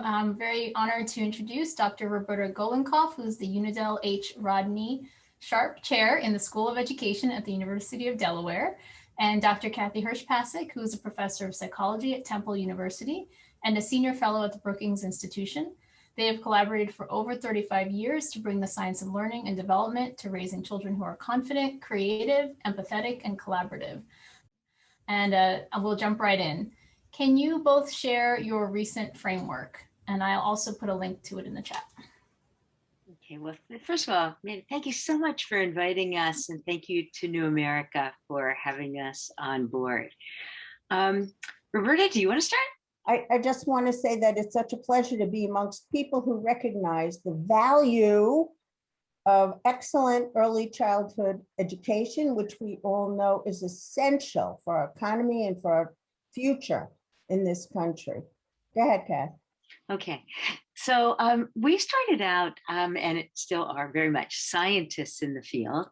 I'm very honored to introduce Dr. Roberta Golinkoff, who's the Unidel H. Rodney Sharp Chair in the School of Education at the University of Delaware, and Dr. Kathy Hirsh-Pasek, who is a professor of psychology at Temple University and a senior fellow at the Brookings Institution. They have collaborated for over 35 years to bring the science of learning and development to raising children who are confident, creative, empathetic, and collaborative. And we'll jump right in. Can you both share your recent framework? And I'll also put a link to it in the chat. Okay, well, first of all, thank you so much for inviting us, and thank you to New America for having us on board. Roberta, do you want to start? I just want to say that it's such a pleasure to be amongst people who recognize the value of excellent early childhood education, which we all know is essential for our economy and for our future in this country. Go ahead, Kath. Okay, so we started out, and it still are very much scientists in the field.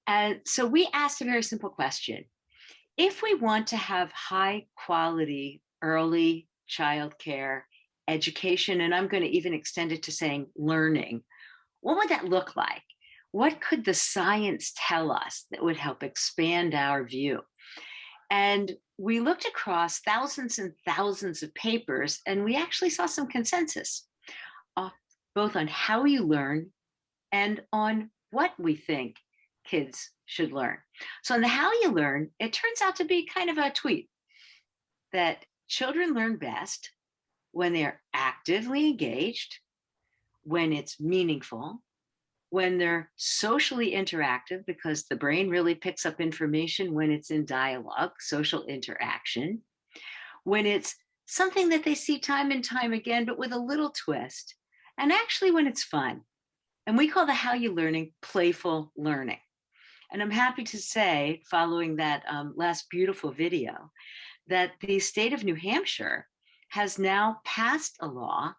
And so we asked a very simple question. If we want to have high quality early childcare education, and I'm going to even extend it to saying learning, what would that look like? What could the science tell us that would help expand our view? And we looked across thousands and thousands of papers, and we actually saw some consensus, both on how you learn and on what we think kids should learn. So on the how you learn, it turns out to be kind of a tweet that children learn best when they're actively engaged, when it's meaningful, when they're socially interactive, because the brain really picks up information when it's in dialogue, social interaction, when it's something that they see time and time again, but with a little twist, and actually when it's fun. And we call the how you learning playful learning. And I'm happy to say, following that last beautiful video, that the state of New Hampshire has now passed a law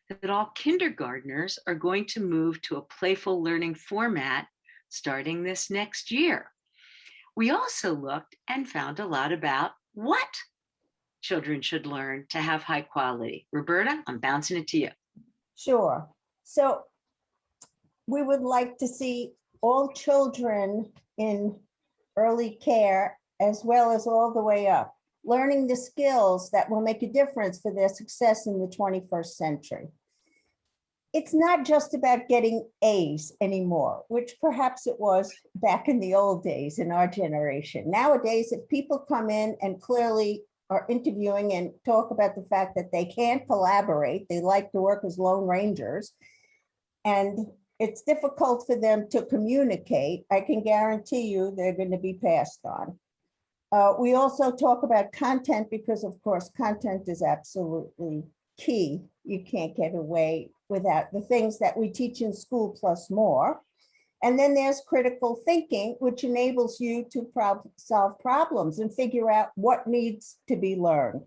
that all kindergartners are going to move to a playful learning format starting this next year. We also looked and found a lot about what children should learn to have high quality. Roberta, I'm bouncing it to you. Sure. So we would like to see all children in early care, as well as all the way up, learning the skills that will make a difference for their success in the 21st century. It's not just about getting A's anymore, which perhaps it was back in the old days in our generation. Nowadays, if people come in and clearly are interviewing and talk about the fact that they can't collaborate, they like to work as lone rangers, and it's difficult for them to communicate, I can guarantee you they're going to be passed on. We also talk about content because, of course, content is absolutely key. You can't get away without the things that we teach in school plus more. And then there's critical thinking, which enables you to solve problems and figure out what needs to be learned.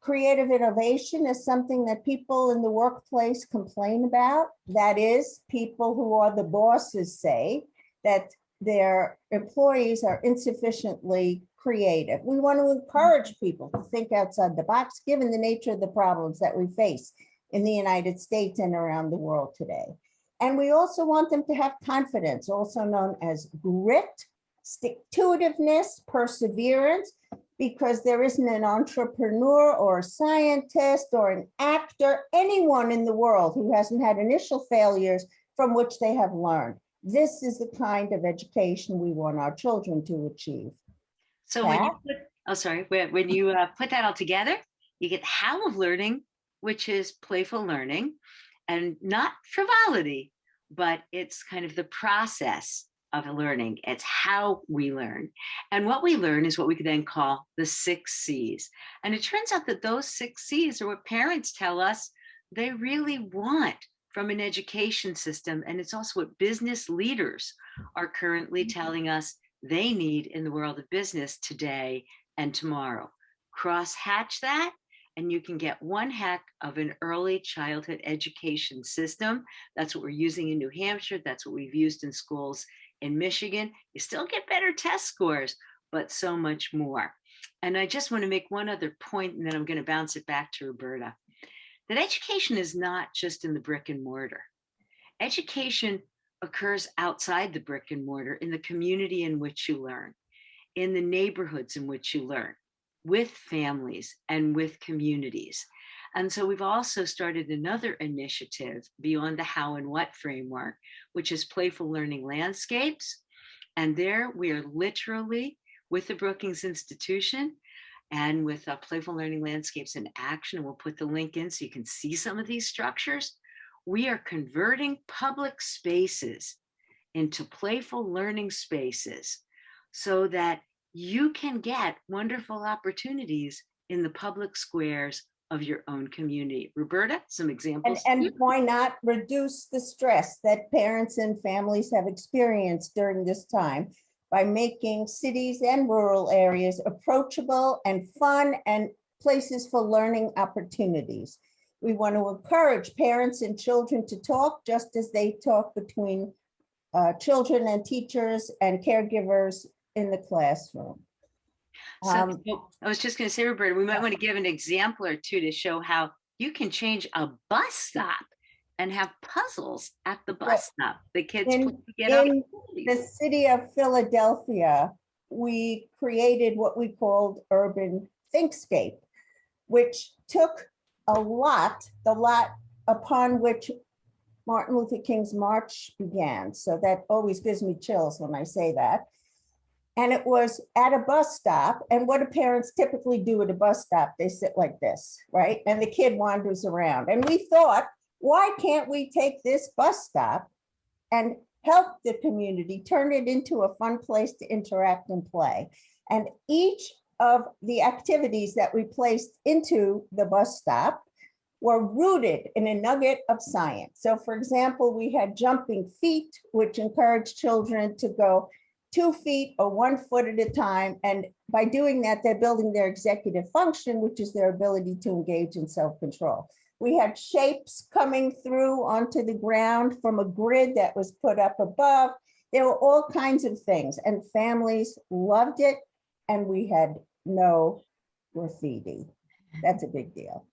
Creative innovation is something that people in the workplace complain about. That is, people who are the bosses say that their employees are insufficiently creative. We want to encourage people to think outside the box, given the nature of the problems that we face in the United States and around the world today. And we also want them to have confidence, also known as grit, stick-to-itiveness, perseverance, because there isn't an entrepreneur or a scientist or an actor, anyone in the world who hasn't had initial failures from which they have learned. This is the kind of education we want our children to achieve. So when you put that all together, you get the how of learning, which is playful learning, and not frivolity, but it's kind of the process of learning. It's how we learn. And what we learn is what we could then call the 6 C's. And it turns out that those 6 C's are what parents tell us they really want from an education system. And it's also what business leaders are currently telling us they need in the world of business today and tomorrow. Cross-hatch that, and you can get one heck of an early childhood education system. That's what we're using in New Hampshire. That's what we've used in schools in Michigan. You still get better test scores, but so much more. And I just want to make one other point, and then I'm going to bounce it back to Roberta. that education is not just in the brick and mortar. Education occurs outside the brick and mortar in the community in which you learn, in the neighborhoods in which you learn, with families and with communities. And so we've also started another initiative beyond the how and what framework, which is Playful Learning Landscapes. And there we are literally with the Brookings Institution and with Playful Learning Landscapes in Action. And we'll put the link in so you can see some of these structures. We are converting public spaces into playful learning spaces so that you can get wonderful opportunities in the public squares of your own community. Roberta, some examples. And why not reduce the stress that parents and families have experienced during this time by making cities and rural areas approachable and fun and places for learning opportunities. We want to encourage parents and children to talk just as they talk between children and teachers and caregivers in the classroom. So I was just going to say, Roberta, we might want to give an example or two to show how you can change a bus stop and have puzzles at the bus stop. The kids get up. In the city of Philadelphia, we created what we called Urban Thinkscape, which took the lot upon which Martin Luther King's march began. So that always gives me chills when I say that. And it was at a bus stop. And what do parents typically do at a bus stop? They sit like this, right? And the kid wanders around. And we thought, why can't we take this bus stop and help the community, turn it into a fun place to interact and play? And each of the activities that we placed into the bus stop were rooted in a nugget of science. So for example, we had jumping feet, which encouraged children to go 2 feet or 1 foot at a time. And by doing that, they're building their executive function, which is their ability to engage in self-control. We had shapes coming through onto the ground from a grid that was put up above. There were all kinds of things, and families loved it, and we had no graffiti. That's a big deal.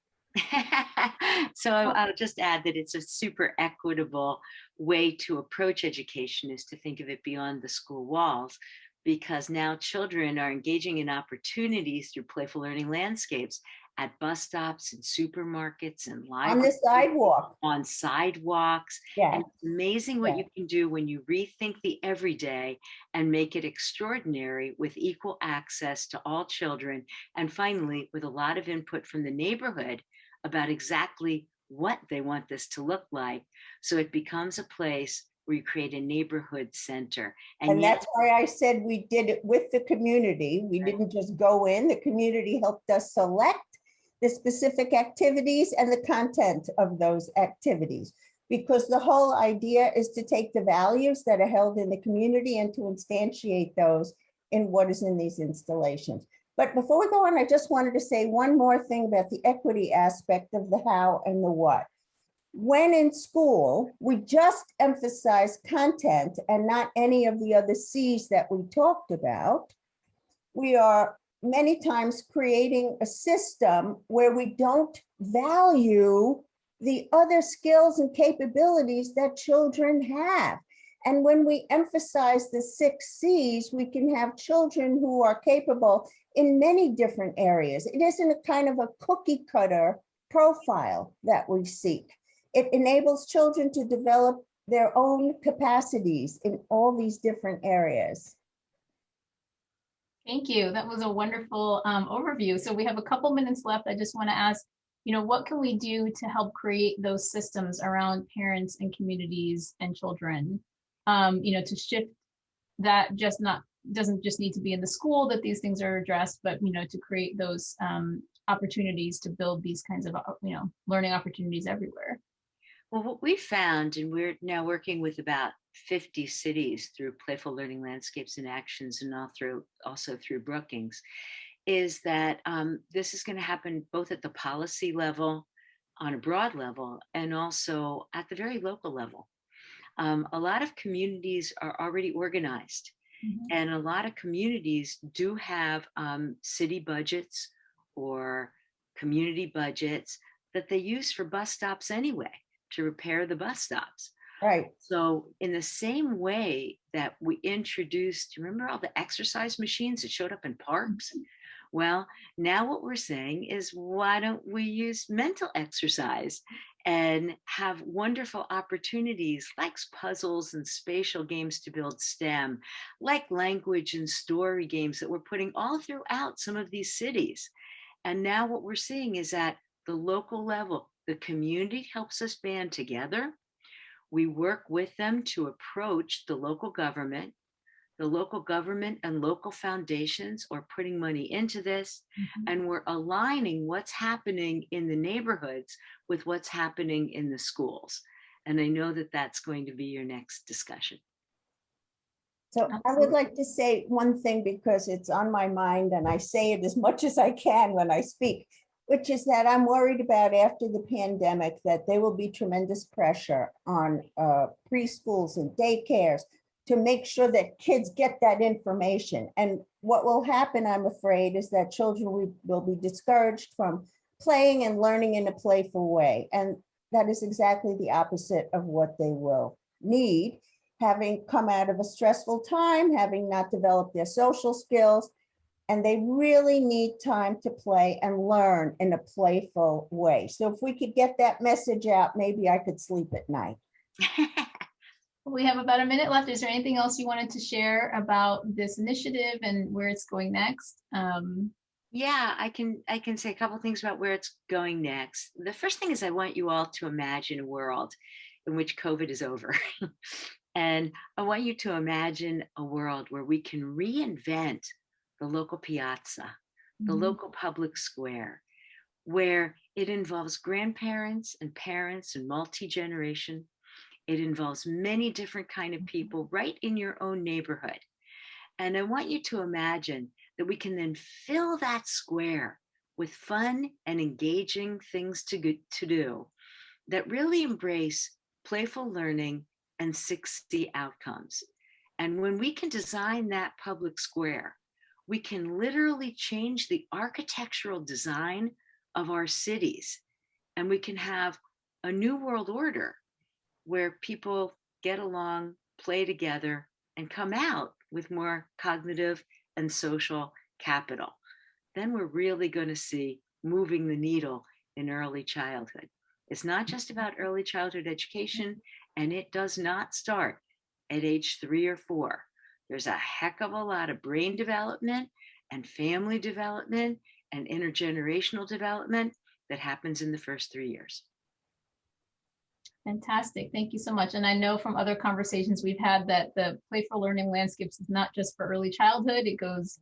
So I'll just add that it's a super equitable way to approach education, is to think of it beyond the school walls, because now children are engaging in opportunities through playful learning landscapes at bus stops and supermarkets and libraries. On the sidewalk. On sidewalks. Yeah. And it's amazing what you can do when you rethink the everyday and make it extraordinary with equal access to all children. And finally, with a lot of input from the neighborhood about exactly what they want this to look like. So it becomes a place where you create a neighborhood center. And that's why I said we did it with the community. We didn't just go in. The community helped us select the specific activities and the content of those activities, because the whole idea is to take the values that are held in the community and to instantiate those in what is in these installations. But before we go on, I just wanted to say one more thing about the equity aspect of the how and the what. When in school, we just emphasize content and not any of the other C's that we talked about. We are many times creating a system where we don't value the other skills and capabilities that children have. And when we emphasize the 6 C's, we can have children who are capable in many different areas. It isn't a kind of a cookie cutter profile that we seek. It enables children to develop their own capacities in all these different areas. Thank you. That was a wonderful overview. So we have a couple minutes left. I just want to ask, what can we do to help create those systems around parents and communities and children, to shift that doesn't just need to be in the school that these things are addressed, but, to create those opportunities to build these kinds of, learning opportunities everywhere. Well, what we found, and we're now working with about 50 cities through Playful Learning Landscapes and Actions, and also through Brookings, is that this is going to happen both at the policy level, on a broad level, and also at the very local level. A lot of communities are already organized, and a lot of communities do have city budgets or community budgets that they use for bus stops anyway, to repair the bus stops. Right. So in the same way that we introduced, remember all the exercise machines that showed up in parks? Well, now what we're saying is, why don't we use mental exercise and have wonderful opportunities like puzzles and spatial games to build STEM, like language and story games that we're putting all throughout some of these cities. And now what we're seeing is at the local level, the community helps us band together. We work with them to approach the local government. The local government and local foundations are putting money into this, and we're aligning what's happening in the neighborhoods with what's happening in the schools. And I know that that's going to be your next discussion. So I would like to say one thing, because it's on my mind and I say it as much as I can when I speak, which is that I'm worried about after the pandemic that there will be tremendous pressure on preschools and daycares to make sure that kids get that information. And what will happen, I'm afraid, is that children will be discouraged from playing and learning in a playful way. And that is exactly the opposite of what they will need, having come out of a stressful time, having not developed their social skills. And they really need time to play and learn in a playful way. So if we could get that message out, maybe I could sleep at night. We have about a minute left. Is there anything else you wanted to share about this initiative and where it's going next? Yeah, I can say a couple things about where it's going next. The first thing is, I want you all to imagine a world in which COVID is over. And I want you to imagine a world where we can reinvent the local piazza, the local public square, where it involves grandparents and parents and multi-generation. It involves many different kind of people right in your own neighborhood. And I want you to imagine that we can then fill that square with fun and engaging things to do that really embrace playful learning and 6C outcomes. And when we can design that public square, we can literally change the architectural design of our cities, and we can have a new world order where people get along, play together, and come out with more cognitive and social capital. Then we're really going to see moving the needle in early childhood. It's not just about early childhood education, and it does not start at age 3 or 4. There's a heck of a lot of brain development and family development and intergenerational development that happens in the first 3 years. Fantastic. Thank you so much. And I know from other conversations we've had that the playful learning landscapes is not just for early childhood, it goes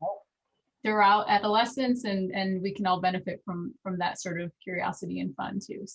throughout adolescence, and we can all benefit from that sort of curiosity and fun too.